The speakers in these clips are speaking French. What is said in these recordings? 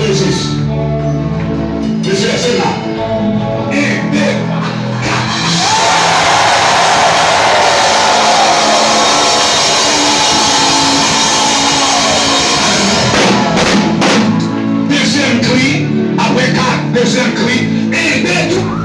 de Jésus. Monsieur, c'est là. Un, deux, deuxième cri, après 4, deuxième cri, un, deux, trois.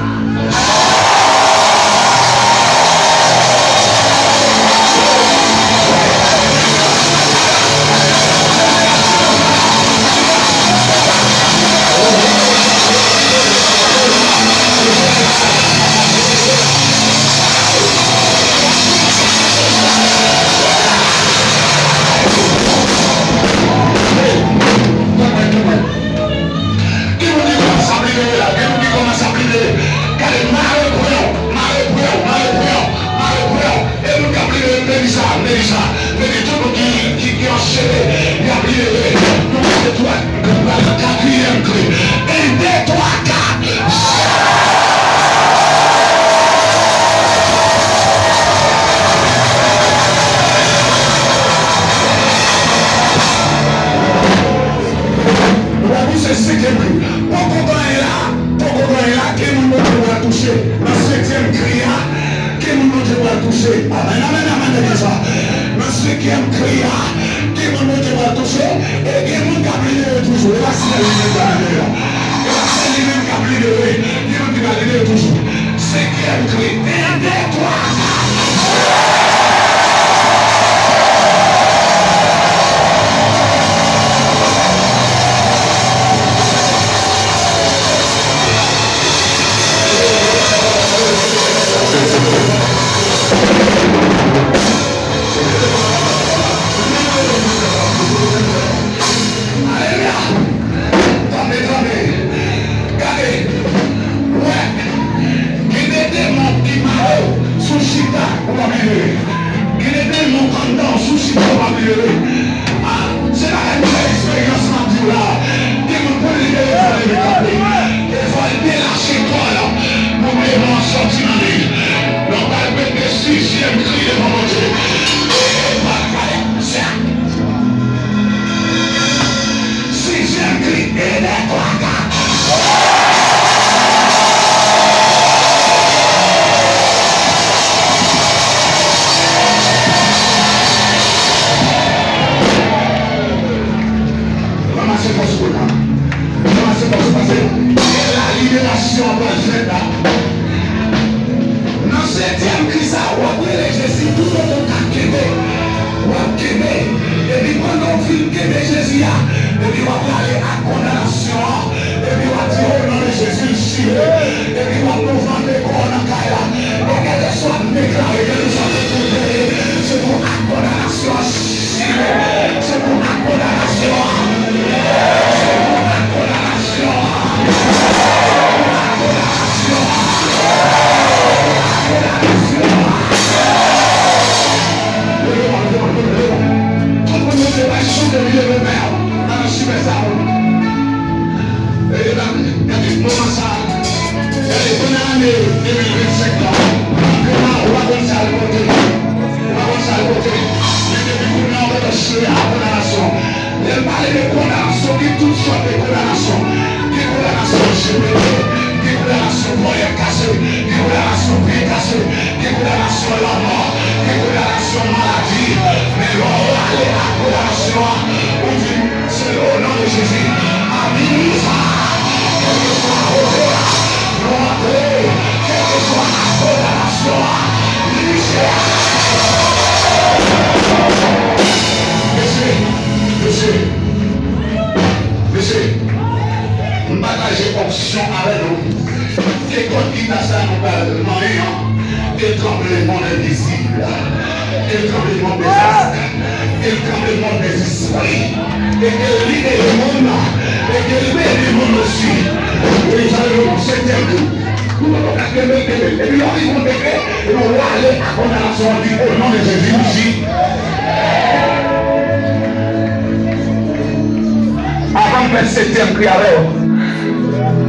Avant de faire septième cri avec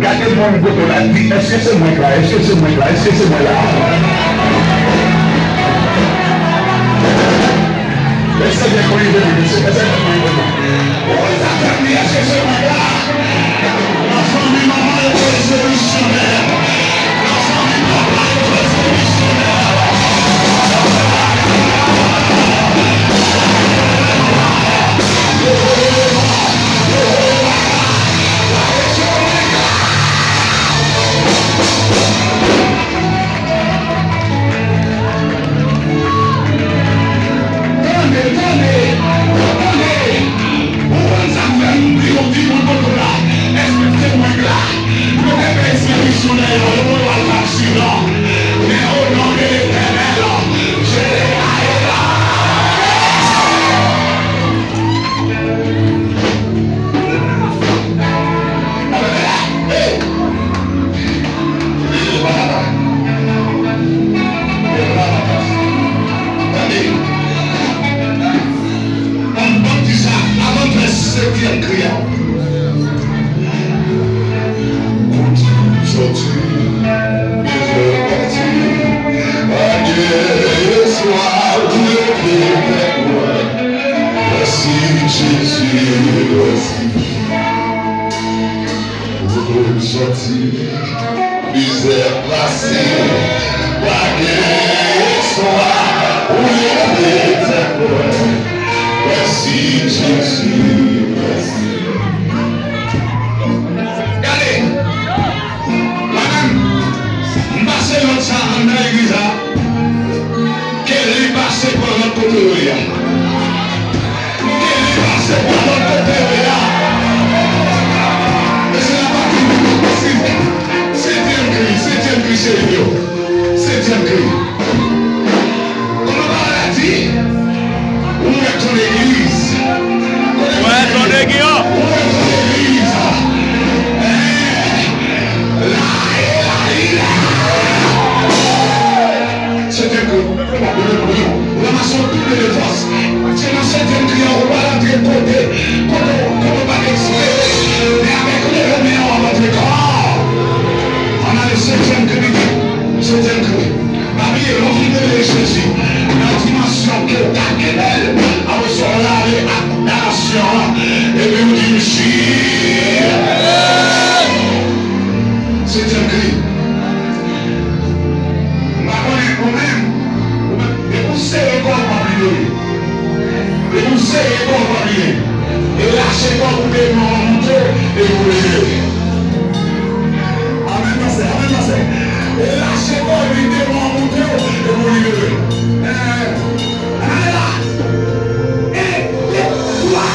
gardez le monde de la vie. Est-ce que c'est moi là? Est-ce que c'est moi là? Est-ce que c'est moi là? Est-ce que c'est moi là? Est-ce que c'est moi là? septième cri. Merci Jésus, merci. Sorti, misère placée, baguette soir, merci Jésus, merci. Regardez, madame, passez l'autre ça en l'église, qu'elle est passée par notre côté. Qu'elle est passée par notre côté. Septième cri, septième cri. On va la dire. Où est ton église? Où est ton église? Septième cri. Ramassons toutes les forces. C'est dans septième cri, on va l'entrer de côté. Quand on va l'expérimenter. Mais avec les remèdes, on va rentrer corps. On a le septième cri. Septième cri. Parmi les refus de Jésus, la dimension que ta querelle a reçu la nation et nous dit septième cri. Ma connaît vous-même, et vous savez quoi parler. Et vous savez quoi parler. Et lâchez quoi vous démonter et vous lever. Amen, c'est. Et lâchez-moi, évidemment, mon Dieu, et vous libérez. Allez là. Et lève-toi.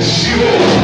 Jésus.